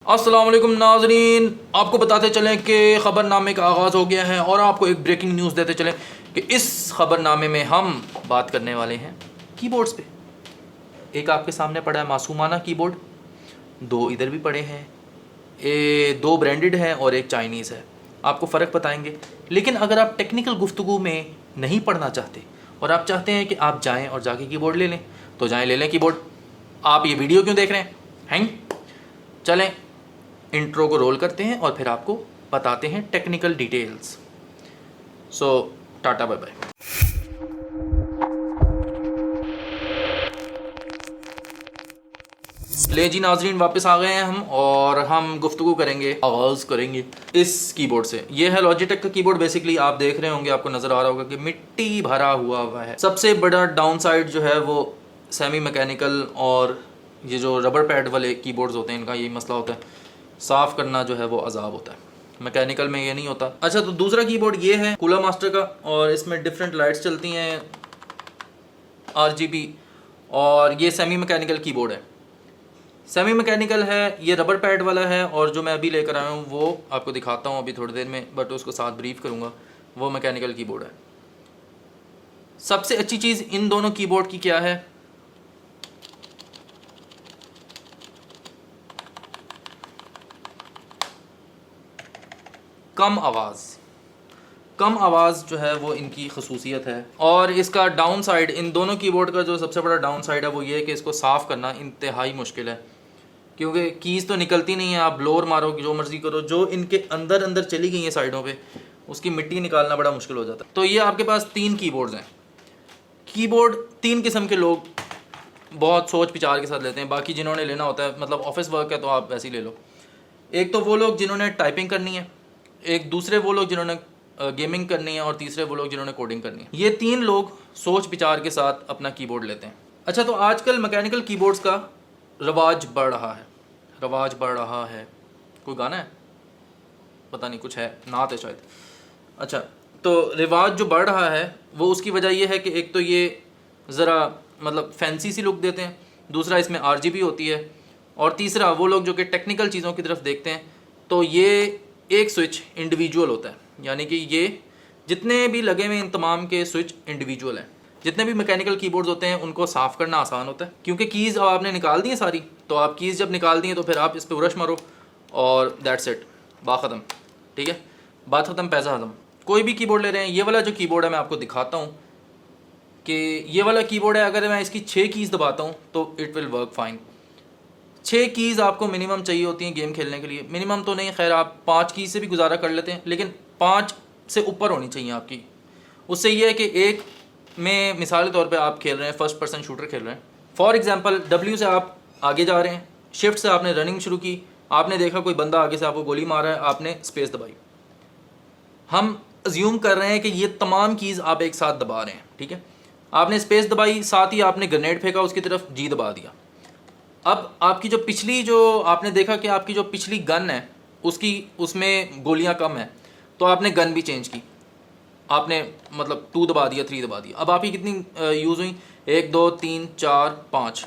अस्सलाम वालेकुम नाजरीन, आपको बताते चलें कि ख़बरनामे का आगाज़ हो गया है और आपको एक ब्रेकिंग न्यूज़ देते चलें कि इस ख़बरनामे में हम बात करने वाले हैं कीबोर्ड्स पे। एक आपके सामने पड़ा है मासूमाना कीबोर्ड, दो इधर भी पड़े हैं, दो ब्रांडेड हैं और एक चाइनीज़ है। आपको फ़र्क बताएंगे। लेकिन अगर आप टेक्निकल गुफ्तगू में नहीं पढ़ना चाहते और आप चाहते हैं कि आप जाएँ और जाके कीबोर्ड ले लें, तो जाएँ ले लें कीबोर्ड। आप ये वीडियो क्यों देख रहे हैं? चलें इंट्रो को रोल करते हैं और फिर आपको बताते हैं टेक्निकल डिटेल्स। सो टाटा बाय बाय। ले जी नाजरीन, वापस आ गए हैं हम और हम गुफ्तगू करेंगे, आगाज़ करेंगे इस कीबोर्ड से। ये है लॉजिटेक का कीबोर्ड। बेसिकली आप देख रहे होंगे, आपको नज़र आ रहा होगा कि मिट्टी भरा हुआ है। सबसे बड़ा डाउन साइड जो है वो सेमी मैकेनिकल और ये जो रबर पैड वाले कीबोर्ड्स होते हैं, इनका यही मसला होता है, साफ़ करना जो है वो अजाब होता है। मैकेनिकल में ये नहीं होता। अच्छा, तो दूसरा कीबोर्ड ये है कूलर मास्टर का, और इसमें डिफरेंट लाइट्स चलती हैं RGB, और ये सेमी मैकेनिकल कीबोर्ड है। सेमी मैकेनिकल है, ये रबर पैड वाला है, और जो मैं अभी लेकर आया हूँ वो आपको दिखाता हूँ अभी थोड़ी देर में, बट उसको साथ ब्रीफ करूँगा। वो मैकेनिकल कीबोर्ड है। सबसे अच्छी चीज़ इन दोनों कीबोर्ड की क्या है? कम आवाज़ जो है वो इनकी खसूसियत है। और इसका डाउन साइड, इन दोनों कीबोर्ड का जो सबसे बड़ा डाउन साइड है वो ये है कि इसको साफ़ करना इंतहाई मुश्किल है, क्योंकि कीज़ तो निकलती नहीं है। आप ब्लोअर मारो, जो मर्ज़ी करो, जो इनके अंदर चली गई हैं साइडों पे, उसकी मिट्टी निकालना बड़ा मुश्किल हो जाता है। तो ये आपके पास 3 कीबोर्ड्स हैं। कीबोर्ड 3 किस्म के लोग बहुत सोच विचार के साथ लेते हैं। बाकी जिन्होंने लेना होता है, मतलब ऑफिस वर्क है तो आप वैसे ही ले लो। एक तो वो लोग जिन्होंने टाइपिंग करनी है, एक दूसरे वो लोग जिन्होंने गेमिंग करनी है, और तीसरे वो लोग जिन्होंने कोडिंग करनी है। ये 3 लोग सोच विचार के साथ अपना कीबोर्ड लेते हैं। अच्छा, तो आजकल मैकेनिकल कीबोर्ड्स का रवाज बढ़ रहा है। कोई गाना है? पता नहीं, कुछ है, नात है शायद। अच्छा, तो रिवाज जो बढ़ रहा है वो उसकी वजह ये है कि एक तो ये ज़रा मतलब फैंसी सी लुक देते हैं, दूसरा इसमें RGB होती है, और तीसरा वो लोग जो कि टेक्निकल चीज़ों की तरफ देखते हैं, तो ये एक स्विच इंडिविजुअल होता है। यानी कि ये जितने भी लगे हुए इन तमाम के स्विच इंडिविजुअल हैं। जितने भी मैकेनिकल कीबोर्ड्स होते हैं उनको साफ़ करना आसान होता है, क्योंकि कीज़ अब आपने निकाल दी हैं सारी। तो आप कीज़ जब निकाल दी हैं तो फिर आप इस पर ब्रश मारो और दैट्स इट, बात ख़त्म। ठीक है, बात ख़त्म, पैसा ख़त्म। कोई भी कीबोर्ड ले रहे हैं, ये वाला जो कीबोर्ड है मैं आपको दिखाता हूँ कि ये वाला कीबोर्ड है। अगर मैं इसकी 6 कीज़ दबाता हूँ तो it will work fine. 6 keys आपको मिनिमम चाहिए होती हैं गेम खेलने के लिए। मिनिमम तो नहीं, खैर आप 5 कीज़ से भी गुजारा कर लेते हैं, लेकिन 5 से ऊपर होनी चाहिए आपकी। उससे ये है कि एक में मिसाल के तौर पे आप खेल रहे हैं, फर्स्ट पर्सन शूटर खेल रहे हैं, फॉर एग्जांपल W से आप आगे जा रहे हैं, शिफ्ट से आपने रनिंग शुरू की, आपने देखा कोई बंदा आगे से आपको गोली मार रहा है, आपने स्पेस दबाई। हम अज्यूम कर रहे हैं कि ये तमाम कीज़ आप एक साथ दबा रहे हैं। ठीक है, आपने स्पेस दबाई, साथ ही आपने ग्रेनेड फेंका उसकी तरफ, G दबा दिया। अब आपकी जो पिछली, जो आपने देखा कि आपकी जो पिछली गन है उसमें गोलियां कम हैं, तो आपने गन भी चेंज की, आपने मतलब 2 दबा दिया, 3 दबा दिया। अब आपकी कितनी यूज़ हुई? 1 2 3 4 5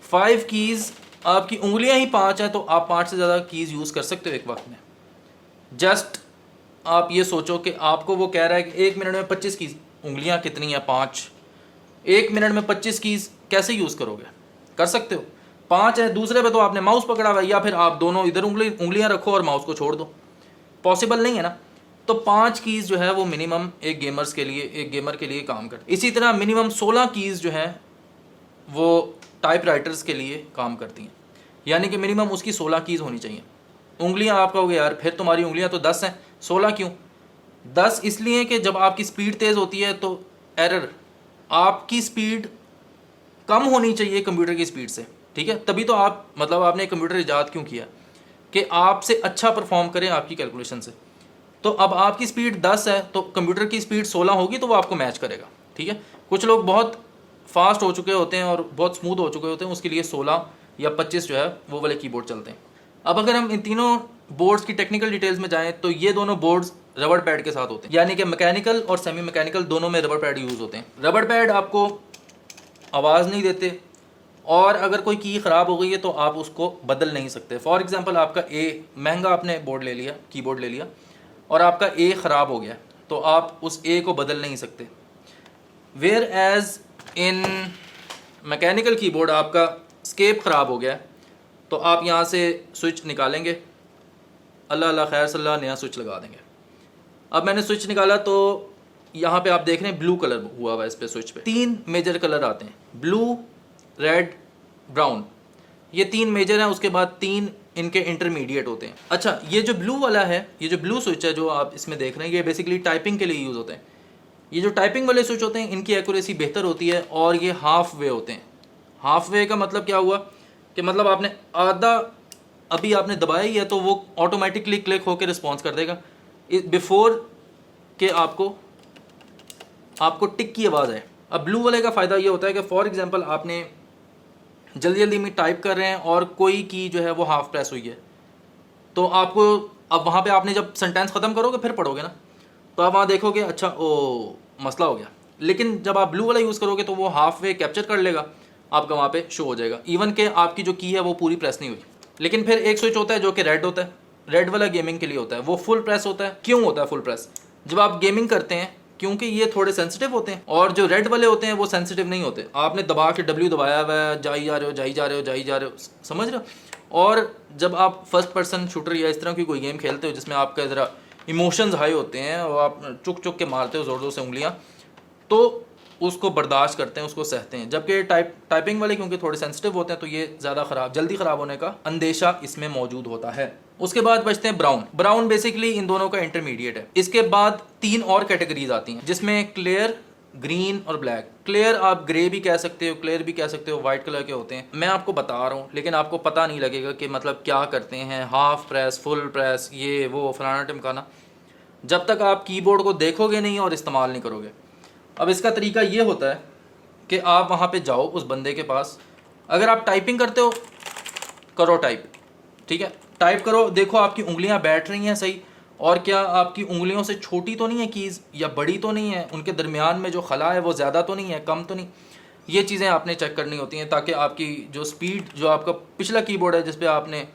5 कीज़। आपकी उंगलियां ही 5 हैं, तो आप 5 से ज़्यादा कीज़ यूज़ कर सकते हो एक वक्त में। जस्ट आप ये सोचो कि आपको वो कह रहा है कि 1 मिनट में 25 कीज़, उंगलियां कितनी हैं? 5। 1 मिनट में 25 कीज़ कैसे यूज़ करोगे? कर सकते हो, 5 है। दूसरे पे तो आपने माउस पकड़ा हुआ है, या फिर आप दोनों इधर उंगलियां रखो और माउस को छोड़ दो। पॉसिबल नहीं है ना। तो 5 कीज़ जो है वो मिनिमम एक गेमर के लिए काम करती है। इसी तरह मिनिमम 16 कीज़ जो है वो टाइप राइटर्स के लिए काम करती हैं, यानी कि मिनिमम उसकी 16 कीज़ होनी चाहिए। उंगलियां आप कहोगे यार फिर तुम्हारी उंगलियां तो 10 हैं, 16 क्यों? 10 इसलिए कि जब आपकी स्पीड तेज़ होती है तो एरर, आपकी स्पीड कम होनी चाहिए कंप्यूटर की स्पीड से। ठीक है, तभी तो आप मतलब आपने कंप्यूटर ईजाद क्यों किया, कि आपसे अच्छा परफॉर्म करें आपकी कैलकुलेशन से। तो अब आपकी स्पीड 10 है तो कंप्यूटर की स्पीड 16 होगी, तो वो आपको मैच करेगा। ठीक है, कुछ लोग बहुत फास्ट हो चुके होते हैं और बहुत स्मूथ हो चुके होते हैं, उसके लिए 16 या 25 जो है वो वाले कीबोर्ड चलते हैं। अब अगर हम इन तीनों बोर्ड्स की टेक्निकल डिटेल्स में जाएँ तो ये दोनों बोर्ड्स रबर पैड के साथ होते हैं, यानी कि मैकेनिकल और सेमी मैकेनिकल दोनों में रबर पैड यूज़ होते हैं। रबर पैड आपको आवाज़ नहीं देते, और अगर कोई की ख़राब हो गई है तो आप उसको बदल नहीं सकते। फॉर एग्ज़ाम्पल आपका ए महंगा आपने बोर्ड ले लिया, कीबोर्ड ले लिया, और आपका ए ख़राब हो गया तो आप उस ए को बदल नहीं सकते। Whereas in mechanical keyboard आपका स्केप ख़राब हो गया तो आप यहाँ से स्विच निकालेंगे, अल्लाह अल्लाह खैर सल्ला, नया स्विच लगा देंगे। अब मैंने स्विच निकाला तो यहाँ पे आप देख रहे हैं ब्लू कलर हुआ हुआ है इस पे स्विच पे। 3 मेजर कलर आते हैं, ब्लू, रेड, ब्राउन, ये 3 मेजर हैं। उसके बाद 3 इनके इंटरमीडिएट होते हैं। अच्छा, ये जो ब्लू वाला है, ये जो ब्लू स्विच है जो आप इसमें देख रहे हैं, ये बेसिकली टाइपिंग के लिए यूज़ होते हैं। ये जो टाइपिंग वाले स्विच होते हैं इनकी एक्यूरेसी बेहतर होती है और ये हाफ वे होते हैं। हाफ वे का मतलब क्या हुआ कि मतलब आपने आधा अभी आपने दबाया ही है तो वो ऑटोमेटिकली क्लिक होकर रिस्पॉन्स कर देगा बिफोर कि आपको टिक की आवाज़ आए। अब ब्लू वाले का फ़ायदा ये होता है कि फॉर एग्जांपल आपने जल्दी जल्दी में टाइप कर रहे हैं और कोई की जो है वो हाफ प्रेस हुई है तो आपको अब वहाँ पे आपने जब सेंटेंस ख़त्म करोगे फिर पढ़ोगे ना तो आप वहाँ देखोगे अच्छा ओ मसला हो गया। लेकिन जब आप ब्लू वाला यूज़ करोगे तो वो हाफ वे कैप्चर कर लेगा, आपका वहाँ पे शो हो जाएगा इवन के आपकी जो की है वो पूरी प्रेस नहीं हुई। लेकिन फिर एक स्विच होता है जो कि रेड होता है, रेड वाला गेमिंग के लिए होता है, वो फुल प्रेस होता है। क्यों होता है फुल प्रेस? जब आप गेमिंग करते हैं क्योंकि ये थोड़े सेंसिटिव होते हैं और जो रेड वाले होते हैं वो सेंसिटिव नहीं होते। आपने दबा के डब्ल्यू दबाया हुआ है, जाई जा रहे हो जाई जा रहे हो जाई जा रहे हो, समझ रहे हो। और जब आप फर्स्ट पर्सन शूटर या इस तरह की कोई गेम खेलते हो जिसमें आपका ज़रा इमोशंस हाई होते हैं और आप चुक चुक के मारते हो ज़ोर ज़ोर से उंगलियाँ, तो उसको बर्दाश्त करते हैं, उसको सहते हैं। जबकि टाइपिंग वाले क्योंकि थोड़े सेंसिटिव होते हैं तो ये ज़्यादा जल्दी ख़राब होने का अंदेशा इसमें मौजूद होता है। उसके बाद बचते हैं ब्राउन। ब्राउन बेसिकली इन दोनों का इंटरमीडिएट है। इसके बाद 3 और कैटेगरीज आती हैं जिसमें क्लियर, ग्रीन और ब्लैक। क्लियर आप ग्रे भी कह सकते हो, क्लियर भी कह सकते हो, वाइट कलर के होते हैं। मैं आपको बता रहा हूँ लेकिन आपको पता नहीं लगेगा कि मतलब क्या करते हैं, हाफ प्रेस, फुल प्रेस, ये वो फलाना टिमकाना, जब तक आप कीबोर्ड को देखोगे नहीं और इस्तेमाल नहीं करोगे। अब इसका तरीका ये होता है कि आप वहाँ पे जाओ उस बंदे के पास, अगर आप टाइपिंग करते हो करो टाइप, ठीक है, टाइप करो, देखो आपकी उंगलियाँ बैठ रही हैं सही और क्या आपकी उंगलियों से छोटी तो नहीं है कीज़ या बड़ी तो नहीं है, उनके दरमियान में जो खला है वो ज़्यादा तो नहीं है, कम तो नहीं। ये चीज़ें आपने चेक करनी होती हैं ताकि आपकी जो स्पीड, जो आपका पिछला कीबोर्ड है जिस पे आपने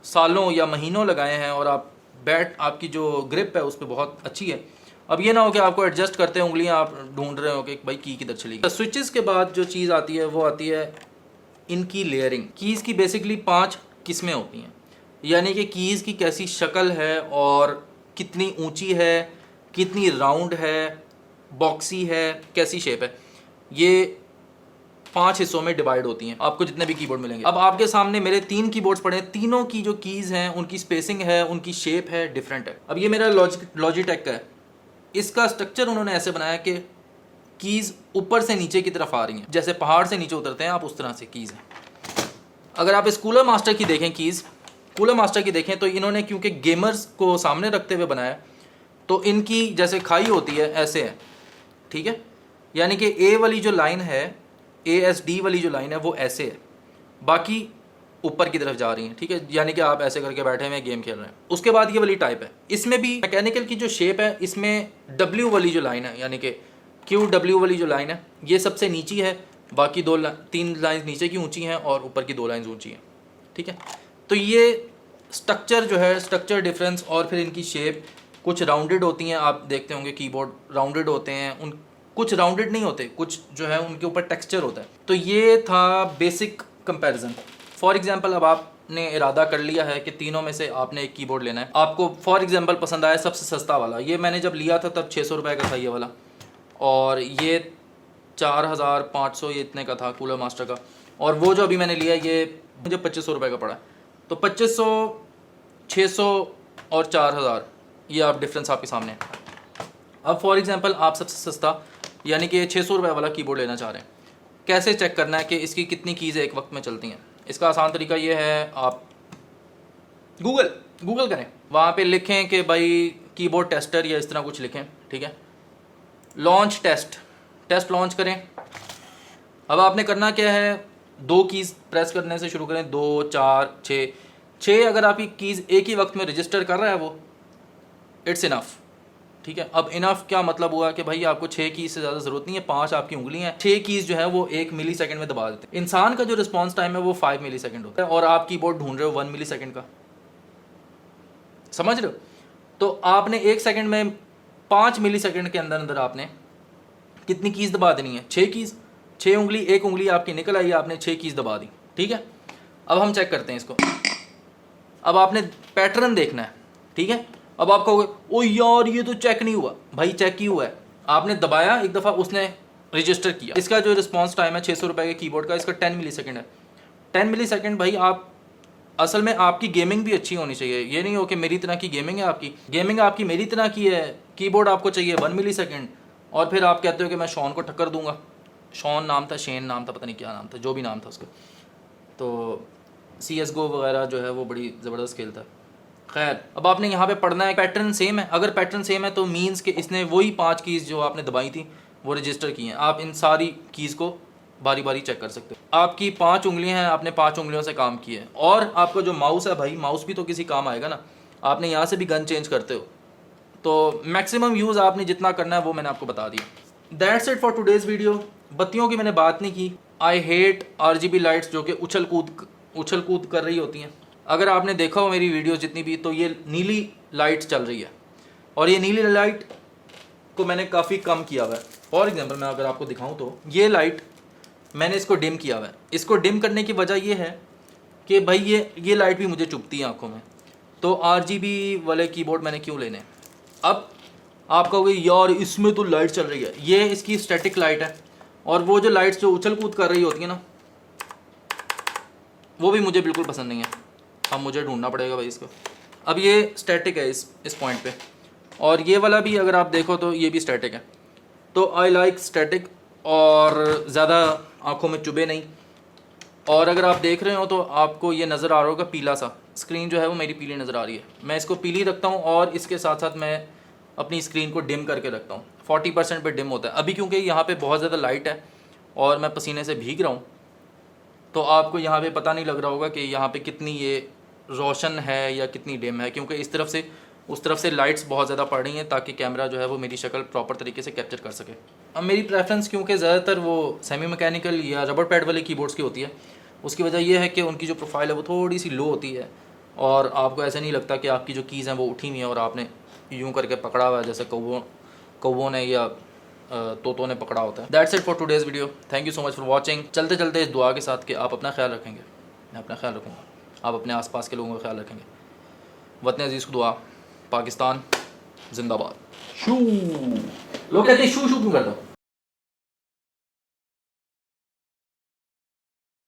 सालों या महीनों लगाए हैं और आप आपकी जो ग्रिप है उस पर बहुत अच्छी है। अब ये ना हो कि आपको एडजस्ट करते हैं उंगलियां आप ढूंढ रहे हो कि भाई की किधर चली गई। स्विचेस के बाद जो चीज़ आती है वो आती है इनकी लेयरिंग। कीज़ की बेसिकली 5 किस्में होती हैं, यानी कि कीज़ की कैसी शक्ल है और कितनी ऊंची है, कितनी राउंड है, बॉक्सी है, कैसी शेप है, ये 5 हिस्सों में डिवाइड होती हैं आपको जितने भी कीबोर्ड मिलेंगे। अब आपके सामने मेरे 3 कीबोर्ड्स पड़े हैं, तीनों की जो कीज़ हैं उनकी स्पेसिंग है, उनकी शेप है, डिफरेंट है। अब ये मेरा लॉजिटेक का है, इसका स्ट्रक्चर उन्होंने ऐसे बनाया कि कीज़ ऊपर से नीचे की तरफ आ रही हैं, जैसे पहाड़ से नीचे उतरते हैं आप उस तरह से कीज़ हैं। अगर आप इस कूलर मास्टर की देखें, कीज़ कूलर मास्टर की देखें तो इन्होंने क्योंकि गेमर्स को सामने रखते हुए बनाया तो इनकी जैसे खाई होती है ऐसे है, ठीक है, यानी कि ए वाली जो लाइन है, ASD वाली जो लाइन है वो ऐसे है, बाकी ऊपर की तरफ जा रही हैं, ठीक है, यानी कि आप ऐसे करके बैठे हुए गेम खेल रहे हैं। उसके बाद ये वाली टाइप है, इसमें भी मैकेनिकल की जो शेप है, इसमें W वाली जो लाइन है यानी कि QW वाली जो लाइन है ये सबसे नीची है, बाकी 3 लाइन नीचे की ऊंची हैं और ऊपर की 2 लाइन ऊंची हैं, ठीक है। तो ये स्ट्रक्चर जो है, स्ट्रक्चर डिफरेंस और फिर इनकी शेप, कुछ राउंडेड होती हैं, आप देखते होंगे कीबोर्ड राउंडेड होते हैं, उन कुछ राउंडेड नहीं होते, कुछ जो है उनके ऊपर टेक्सचर होता है। तो ये था बेसिक कंपैरिजन। फॉर एग्जांपल अब आपने इरादा कर लिया है कि तीनों में से आपने एक कीबोर्ड लेना है, आपको फॉर एग्जांपल पसंद आया सबसे सस्ता वाला, ये मैंने जब लिया था तब 600 रुपये का था ये वाला, और ये 4500 ये इतने का था कूलर मास्टर का, और वो जो अभी मैंने लिया ये मुझे 2500 रुपये का पड़ा। तो 2500, 600 और 4000, ये आप डिफरेंस आपके सामने है। अब फॉर एग्जांपल आप सबसे सस्ता यानी कि 600 रुपये वाला कीबोर्ड लेना चाह रहे हैं, कैसे चेक करना है कि इसकी कितनी कीज़ एक वक्त में चलती हैं? इसका आसान तरीका ये है, आप गूगल करें, वहाँ पे लिखें कि भाई कीबोर्ड टेस्टर या इस तरह कुछ लिखें, ठीक है, लॉन्च टेस्ट लॉन्च करें। अब आपने करना क्या है, 2 कीज़ प्रेस करने से शुरू करें, 2, 4, 6 अगर आपकी कीज़ एक ही वक्त में रजिस्टर कर रहा है वो, इट्स इनफ, ठीक है। अब इनफ क्या मतलब हुआ कि भाई आपको 6 कीज से ज़्यादा ज़रूरत नहीं है, 5 आपकी उंगली हैं, 6 कीज जो है वो 1 मिली सेकंड में दबा देते हैं। इंसान का जो रिस्पॉन्स टाइम है वो 5 मिली सेकंड होता है और आप कीबोर्ड ढूंढ रहे हो 1 मिली सेकंड का, समझ रहे हो? तो आपने 1 सेकंड में 5 मिली सेकंड के अंदर अंदर आपने कितनी कीज दबा देनी है? 6 कीज। 6 उंगली, 1 उंगली आपकी निकल आई, आपने 6 कीज दबा दी, ठीक है। अब हम चेक करते हैं इसको। अब आपने पैटर्न देखना है, ठीक है। अब आप कहोगे ओ यार ये तो चेक नहीं हुआ, भाई चेक ही हुआ है। आपने दबाया एक दफ़ा, उसने रजिस्टर किया। इसका जो रिस्पॉन्स टाइम है 600 रुपये के कीबोर्ड का, इसका 10 मिली सेकेंड है। 10 मिली सेकेंड भाई, आप असल में आपकी गेमिंग भी अच्छी होनी चाहिए। ये नहीं हो कि मेरी तरह की गेमिंग है आपकी, गेमिंग आपकी मेरी तरह की है, कीबोर्ड आपको चाहिए 1 मिली सेकेंड, और फिर आप कहते हो कि मैं शॉन को टक्कर दूंगा। शॉन नाम था, शेन नाम था, पता नहीं क्या नाम था, जो भी नाम था उसका। तो CSGO वगैरह जो है वो बड़ी ज़बरदस्त खेलता है। खैर, अब आपने यहाँ पे पढ़ना है, पैटर्न सेम है। अगर पैटर्न सेम है तो मीन्स कि इसने वही 5 कीज़ जो आपने दबाई थी वो रजिस्टर की हैं। आप इन सारी कीज़ को बारी बारी चेक कर सकते हो। आपकी 5 उंगलियां हैं, आपने 5 उंगलियों से काम किया है। और आपका जो माउस है भाई, माउस भी तो किसी काम आएगा ना। आपने यहाँ से भी गन चेंज करते हो, तो मैक्सिमम यूज़ आपने जितना करना है वो मैंने आपको बता दिया। That's it for today's video. बत्तियों की मैंने बात नहीं की। आई हेट RGB लाइट्स जो कि उछल कूद कर रही होती हैं। अगर आपने देखा हो मेरी वीडियो जितनी भी, तो ये नीली लाइट चल रही है, और ये नीली लाइट को मैंने काफ़ी कम किया हुआ है। फॉर एग्जांपल मैं अगर आपको दिखाऊं तो ये लाइट मैंने इसको डिम किया हुआ है। इसको डिम करने की वजह ये है कि भाई ये लाइट भी मुझे चुभती है आंखों में, तो RGB वाले कीबोर्ड मैंने क्यों लेने। अब आप कहोगे यार इसमें तो लाइट चल रही है, ये इसकी स्टैटिक लाइट है, और वो जो लाइट्स जो उछल कूद कर रही होती है ना, वो भी मुझे बिल्कुल पसंद नहीं है। अब मुझे ढूंढना पड़ेगा भाई इसको। अब ये स्टैटिक है इस पॉइंट पे, और ये वाला भी अगर आप देखो तो ये भी स्टैटिक है। तो आई लाइक स्टैटिक, और ज़्यादा आंखों में चुभे नहीं। और अगर आप देख रहे हो तो आपको ये नज़र आ रहा होगा पीला सा, स्क्रीन जो है वो मेरी पीली नज़र आ रही है। मैं इसको पीली रखता हूँ, और इसके साथ साथ मैं अपनी स्क्रीन को डिम करके रखता हूँ। 40% पे डिम होता है अभी, क्योंकि यहाँ पे बहुत ज़्यादा लाइट है और मैं पसीने से भीग रहा हूँ। तो आपको यहाँ पे पता नहीं लग रहा होगा कि यहाँ पे कितनी ये रोशन है या कितनी डिम है, क्योंकि इस तरफ से उस तरफ से लाइट्स बहुत ज़्यादा पड़ रही हैं, ताकि कैमरा जो है वो मेरी शक्ल प्रॉपर तरीके से कैप्चर कर सके। अब मेरी प्रेफरेंस क्योंकि ज़्यादातर वो सेमी मैकेनिकल या रबर पैड वाले कीबोर्ड्स की होती है, उसकी वजह यह है कि उनकी जो प्रोफाइल है वो थोड़ी सी लो होती है, और आपको ऐसा नहीं लगता कि आपकी जो कीज़ हैं वो उठी हुई हैं और आपने यूँ करके पकड़ा हुआ है जैसे कौवों ने या तोतों ने पकड़ा होता है। That's it for today's video. Thank you so much for watching. चलते चलते इस दुआ के साथ कि आप अपना ख्याल रखेंगे, मैं अपना ख्याल रखूँगा, आप अपने आसपास के लोगों का ख्याल रखेंगे। वतन अजीज़ को दुआ, पाकिस्तान जिंदाबाद। शू लोग कहते हैं शू शू क्यों करता हूँ।